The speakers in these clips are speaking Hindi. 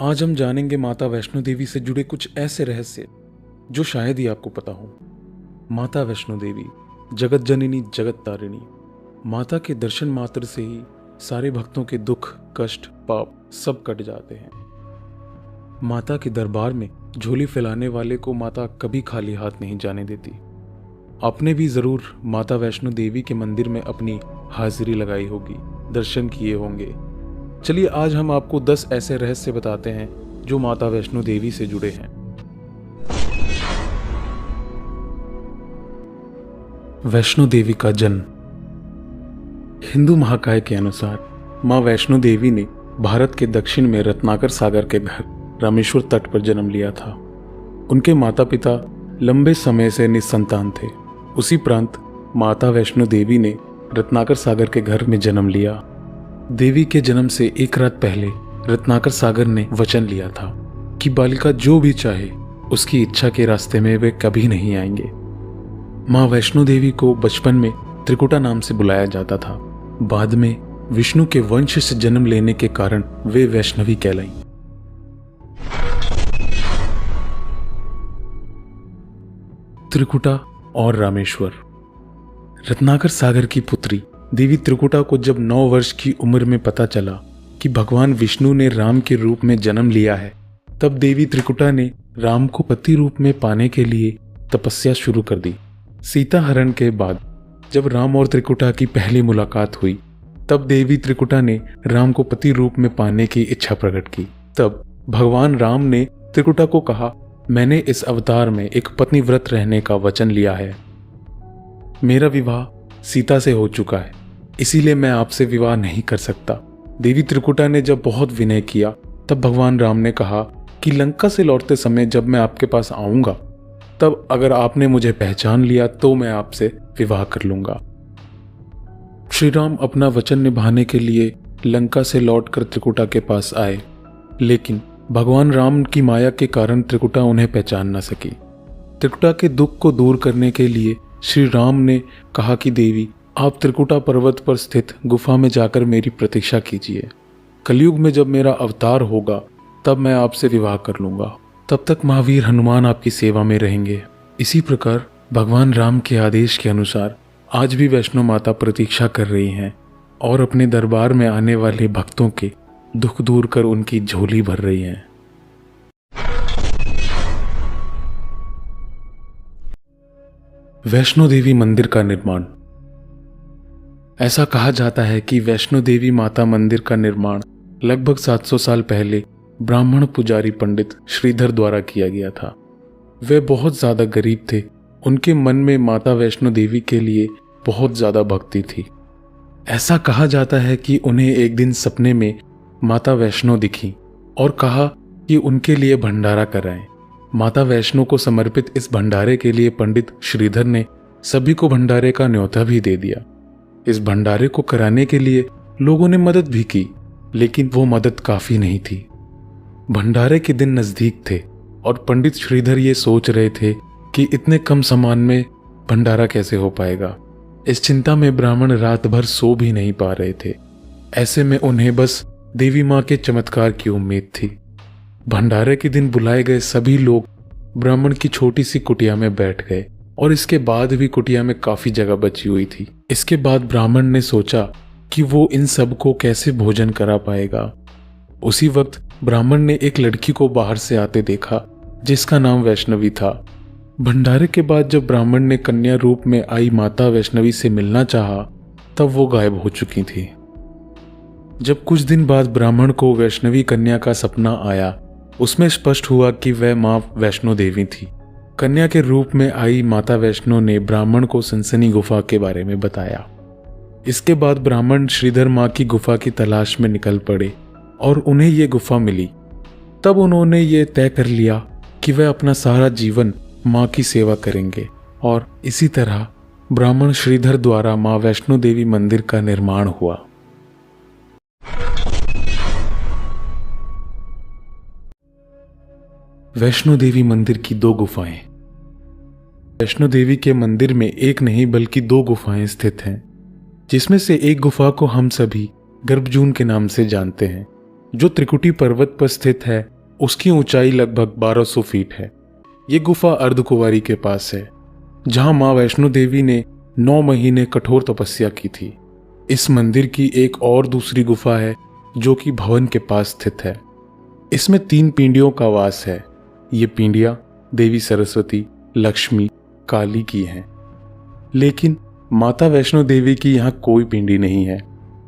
आज हम जानेंगे माता वैष्णो देवी से जुड़े कुछ ऐसे रहस्य जो शायद ही आपको पता हो। माता वैष्णो देवी जगत जननी जगत तारिणी। माता के दर्शन मात्र से ही सारे भक्तों के दुख कष्ट पाप सब कट जाते हैं। माता के दरबार में झोली फैलाने वाले को माता कभी खाली हाथ नहीं जाने देती। आपने भी जरूर माता वैष्णो देवी के मंदिर में अपनी हाजिरी लगाई होगी, दर्शन किए होंगे। चलिए आज हम आपको 10 ऐसे रहस्य बताते हैं जो माता वैष्णो देवी से जुड़े हैं। वैष्णो देवी का जन्म। हिंदू महाकाय के अनुसार मां वैष्णो देवी ने भारत के दक्षिण में रत्नाकर सागर के घर रामेश्वर तट पर जन्म लिया था। उनके माता पिता लंबे समय से निसंतान थे। उसी प्रांत माता वैष्णो देवी ने रत्नाकर सागर के घर में जन्म लिया। देवी के जन्म से एक रात पहले रत्नाकर सागर ने वचन लिया था कि बालिका जो भी चाहे उसकी इच्छा के रास्ते में वे कभी नहीं आएंगे। मां वैष्णो देवी को बचपन में त्रिकुटा नाम से बुलाया जाता था। बाद में विष्णु के वंश से जन्म लेने के कारण वे वैष्णवी कहलाईं। त्रिकुटा और रामेश्वर। रत्नाकर सागर की पुत्री देवी त्रिकुटा को जब 9 वर्ष की उम्र में पता चला कि भगवान विष्णु ने राम के रूप में जन्म लिया है, तब देवी त्रिकुटा ने राम को पति रूप में पाने के लिए तपस्या शुरू कर दी। सीता हरण के बाद जब राम और त्रिकुटा की पहली मुलाकात हुई, तब देवी त्रिकुटा ने राम को पति रूप में पाने की इच्छा प्रकट की। तब भगवान राम ने त्रिकुटा को कहा, मैंने इस अवतार में एक पत्नी व्रत रहने का वचन लिया है। मेरा विवाह सीता से हो चुका है, इसीलिए मैं आपसे विवाह नहीं कर सकता। देवी त्रिकुटा ने जब बहुत विनय किया, तब भगवान राम ने कहा कि लंका से लौटते समय जब मैं आपके पास आऊंगा, तब अगर आपने मुझे पहचान लिया तो मैं आपसे विवाह कर लूंगा। श्री राम अपना वचन निभाने के लिए लंका से लौटकर त्रिकुटा के पास आए, लेकिन भगवान राम की माया के कारण त्रिकुटा उन्हें पहचान न सकी। त्रिकुटा के दुख को दूर करने के लिए श्री राम ने कहा कि देवी, आप त्रिकुटा पर्वत पर स्थित गुफा में जाकर मेरी प्रतीक्षा कीजिए। कलयुग में जब मेरा अवतार होगा तब मैं आपसे विवाह कर लूंगा। तब तक महावीर हनुमान आपकी सेवा में रहेंगे। इसी प्रकार भगवान राम के आदेश के अनुसार आज भी वैष्णो माता प्रतीक्षा कर रही हैं और अपने दरबार में आने वाले भक्तों के दुख दूर कर उनकी झोली भर रही हैं। वैष्णो देवी मंदिर का निर्माण। ऐसा कहा जाता है कि वैष्णो देवी माता मंदिर का निर्माण लगभग 700 साल पहले ब्राह्मण पुजारी पंडित श्रीधर द्वारा किया गया था। वे बहुत ज्यादा गरीब थे। उनके मन में माता वैष्णो देवी के लिए बहुत ज्यादा भक्ति थी। ऐसा कहा जाता है कि उन्हें एक दिन सपने में माता वैष्णो दिखी और कहा कि उनके लिए भंडारा कराएं। माता वैष्णो को समर्पित इस भंडारे के लिए पंडित श्रीधर ने सभी को भंडारे का न्योता भी दे दिया। इस भंडारे को कराने के लिए लोगों ने मदद भी की, लेकिन वो मदद काफी नहीं थी। भंडारे के दिन नजदीक थे और पंडित श्रीधर ये सोच रहे थे कि इतने कम सामान में भंडारा कैसे हो पाएगा। इस चिंता में ब्राह्मण रात भर सो भी नहीं पा रहे थे। ऐसे में उन्हें बस देवी मां के चमत्कार की उम्मीद थी। भंडारे के दिन बुलाए गए सभी लोग ब्राह्मण की छोटी सी कुटिया में बैठ गए और इसके बाद भी कुटिया में काफी जगह बची हुई थी। इसके बाद ब्राह्मण ने सोचा कि वो इन सब को कैसे भोजन करा पाएगा। उसी वक्त ब्राह्मण ने एक लड़की को बाहर से आते देखा जिसका नाम वैष्णवी था। भंडारे के बाद जब ब्राह्मण ने कन्या रूप में आई माता वैष्णवी से मिलना चाहा, तब वो गायब हो चुकी थी। जब कुछ दिन बाद ब्राह्मण को वैष्णवी कन्या का सपना आया, उसमें स्पष्ट हुआ कि वह मां वैष्णो देवी थी। कन्या के रूप में आई माता वैष्णो ने ब्राह्मण को सनसनी गुफा के बारे में बताया। इसके बाद ब्राह्मण श्रीधर मां की गुफा की तलाश में निकल पड़े और उन्हें ये गुफा मिली। तब उन्होंने ये तय कर लिया कि वह अपना सारा जीवन मां की सेवा करेंगे और इसी तरह ब्राह्मण श्रीधर द्वारा मां वैष्णो देवी मंदिर का निर्माण हुआ। वैष्णो देवी मंदिर की 2 गुफाएं। वैष्णो देवी के मंदिर में एक नहीं बल्कि 2 गुफाएं स्थित हैं, जिसमें से एक गुफा को हम सभी गर्भजून के नाम से जानते हैं। जो त्रिकुटी पर्वत पर स्थित है, उसकी ऊंचाई लगभग 1200 फीट है। ये गुफा अर्धकुंवारी के पास है, जहां मां वैष्णो देवी ने 9 महीने कठोर तपस्या की थी। इस मंदिर की एक और दूसरी गुफा है जो कि भवन के पास स्थित है। इसमें 3 पिंडियों का वास है। ये पिंडियां देवी सरस्वती, लक्ष्मी, काली की हैं। लेकिन माता वैष्णो देवी की यहाँ कोई पिंडी नहीं है।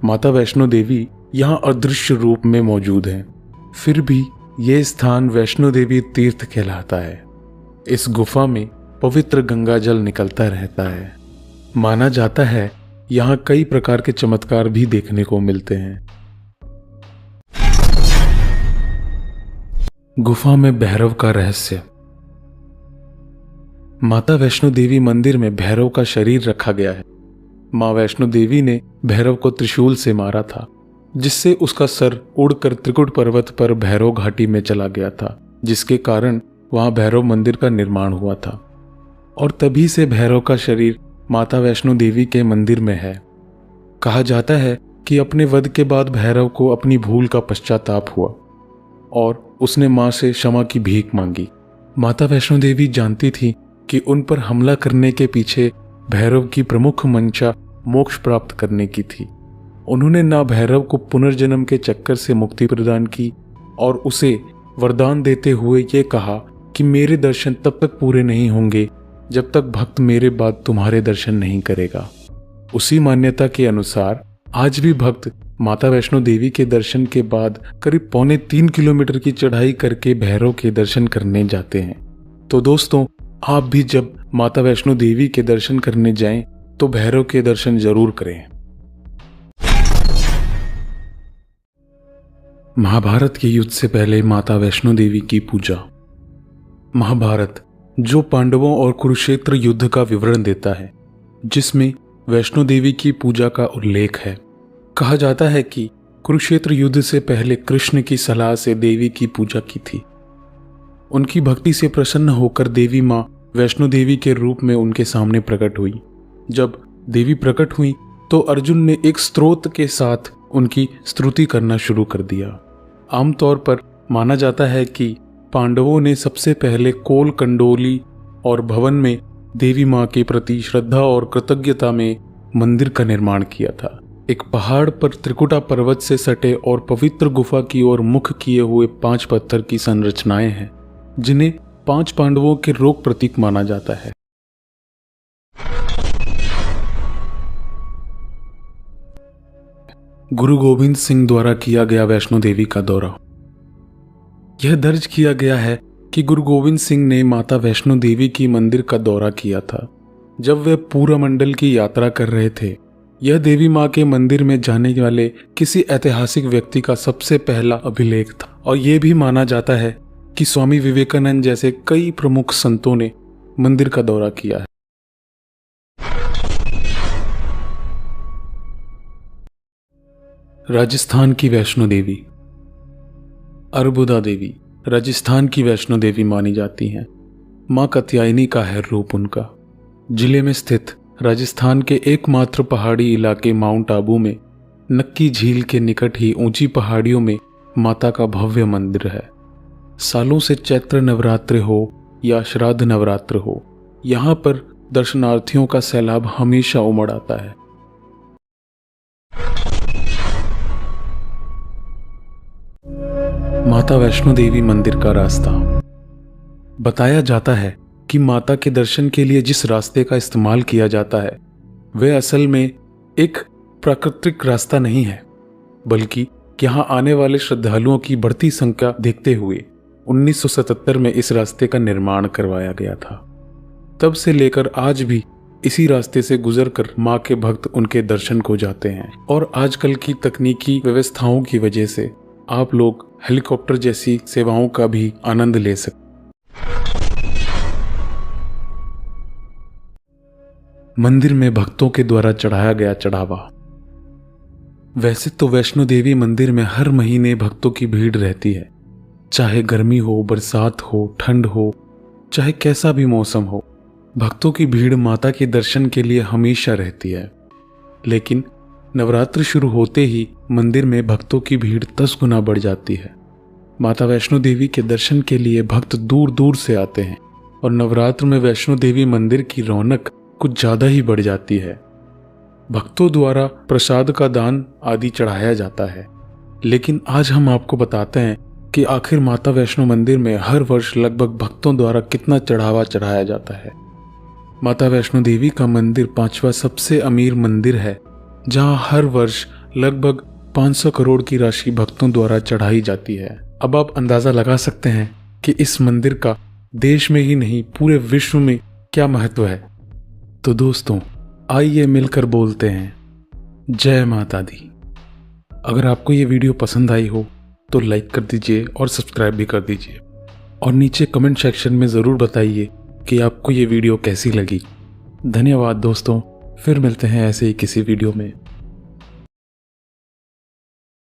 माता वैष्णो देवी यहाँ अदृश्य रूप में मौजूद हैं। फिर भी ये स्थान वैष्णो देवी तीर्थ कहलाता है। इस गुफा में पवित्र गंगा जल निकलता रहता है। माना जाता है यहाँ कई प्रकार के चमत्कार भी देखने को मिलते हैं। गुफा में भैरव का रहस्य। माता वैष्णो देवी मंदिर में भैरव का शरीर रखा गया है। मां वैष्णो देवी ने भैरव को त्रिशूल से मारा था, जिससे उसका सर उड़कर त्रिकुट पर्वत पर भैरव घाटी में चला गया था, जिसके कारण वहां भैरव मंदिर का निर्माण हुआ था। और तभी से भैरव का शरीर माता वैष्णो देवी के मंदिर में है। कहा जाता है कि अपने वध के बाद भैरव को अपनी भूल का पश्चाताप हुआ और उसने मां से क्षमा की भीख मांगी। माता वैष्णो देवी जानती थी कि उन पर हमला करने के पीछे भैरव की प्रमुख मंशा मोक्ष प्राप्त करने की थी। उन्होंने ना भैरव को पुनर्जन्म के चक्कर से मुक्ति प्रदान की और उसे वरदान देते हुए ये कहा कि मेरे दर्शन तब तक पूरे नहीं होंगे जब तक भक्त मेरे बाद तुम्हारे दर्शन नहीं करेगा। उसी मान्यता के अनुसार आज भी भक्त माता वैष्णो देवी के दर्शन के बाद करीब 3.25 किलोमीटर की चढ़ाई करके भैरव के दर्शन करने जाते हैं। तो दोस्तों, आप भी जब माता वैष्णो देवी के दर्शन करने जाएं तो भैरव के दर्शन जरूर करें। महाभारत के युद्ध से पहले माता वैष्णो देवी की पूजा। महाभारत जो पांडवों और कुरुक्षेत्र युद्ध का विवरण देता है, जिसमें वैष्णो देवी की पूजा का उल्लेख है। कहा जाता है कि कुरुक्षेत्र युद्ध से पहले कृष्ण की सलाह से देवी की पूजा की थी। उनकी भक्ति से प्रसन्न होकर देवी मां वैष्णो देवी के रूप में उनके सामने प्रकट हुई। जब देवी प्रकट हुई तो अर्जुन ने एक स्तोत्र के साथ उनकी स्तुति करना शुरू कर दिया। आमतौर पर माना जाता है कि पांडवों ने सबसे पहले कोल कंडोली और भवन में देवी मां के प्रति श्रद्धा और कृतज्ञता में मंदिर का निर्माण किया था। एक पहाड़ पर त्रिकुटा पर्वत से सटे और पवित्र गुफा की ओर मुख किए हुए 5 पत्थर की संरचनाएं हैं, जिन्हें 5 पांडवों के रोग प्रतीक माना जाता है। गुरु गोविंद सिंह द्वारा किया गया वैष्णो देवी का दौरा। यह दर्ज किया गया है कि गुरु गोविंद सिंह ने माता वैष्णो देवी की मंदिर का दौरा किया था जब वे पूरा मंडल की यात्रा कर रहे थे। यह देवी मां के मंदिर में जाने वाले किसी ऐतिहासिक व्यक्ति का सबसे पहला अभिलेख था और यह भी माना जाता है कि स्वामी विवेकानंद जैसे कई प्रमुख संतों ने मंदिर का दौरा किया है। राजस्थान की वैष्णो देवी। अर्बुदा देवी राजस्थान की वैष्णो देवी मानी जाती हैं। मां कात्यायनी का है रूप उनका। जिले में स्थित राजस्थान के एकमात्र पहाड़ी इलाके माउंट आबू में नक्की झील के निकट ही ऊंची पहाड़ियों में माता का भव्य मंदिर है। सालों से चैत्र नवरात्र हो या श्राद्ध नवरात्र हो, यहाँ पर दर्शनार्थियों का सैलाब हमेशा उमड़ आता है। माता वैष्णो देवी मंदिर का रास्ता। बताया जाता है कि माता के दर्शन के लिए जिस रास्ते का इस्तेमाल किया जाता है वह असल में एक प्राकृतिक रास्ता नहीं है, बल्कि यहाँ आने वाले श्रद्धालुओं की बढ़ती संख्या देखते हुए 1977 में इस रास्ते का निर्माण करवाया गया था। तब से लेकर आज भी इसी रास्ते से गुजरकर मां के भक्त उनके दर्शन को जाते हैं और आजकल की तकनीकी व्यवस्थाओं की वजह से आप लोग हेलीकॉप्टर जैसी सेवाओं का भी आनंद ले सकते। मंदिर में भक्तों के द्वारा चढ़ाया गया चढ़ावा। वैसे तो वैष्णो देवी मंदिर में हर महीने भक्तों की भीड़ रहती है, चाहे गर्मी हो, बरसात हो, ठंड हो, चाहे कैसा भी मौसम हो, भक्तों की भीड़ माता के दर्शन के लिए हमेशा रहती है। लेकिन नवरात्र शुरू होते ही मंदिर में भक्तों की भीड़ 10 गुना बढ़ जाती है। माता वैष्णो देवी के दर्शन के लिए भक्त दूर दूर से आते हैं और नवरात्र में वैष्णो देवी मंदिर की रौनक कुछ ज़्यादा ही बढ़ जाती है। भक्तों द्वारा प्रसाद का दान आदि चढ़ाया जाता है। लेकिन आज हम आपको बताते हैं कि आखिर माता वैष्णो मंदिर में हर वर्ष लगभग भक्तों द्वारा कितना चढ़ावा चढ़ाया जाता है। माता वैष्णो देवी का मंदिर 5वां सबसे अमीर मंदिर है, जहां हर वर्ष लगभग 500 करोड़ की राशि भक्तों द्वारा चढ़ाई जाती है। अब आप अंदाजा लगा सकते हैं कि इस मंदिर का देश में ही नहीं पूरे विश्व में क्या महत्व है। तो दोस्तों, आइए मिलकर बोलते हैं जय माता दी। अगर आपको ये वीडियो पसंद आई हो तो लाइक कर दीजिए और सब्सक्राइब भी कर दीजिए, और नीचे कमेंट सेक्शन में ज़रूर बताइए कि आपको ये वीडियो कैसी लगी। धन्यवाद दोस्तों, फिर मिलते हैं ऐसे ही किसी वीडियो में।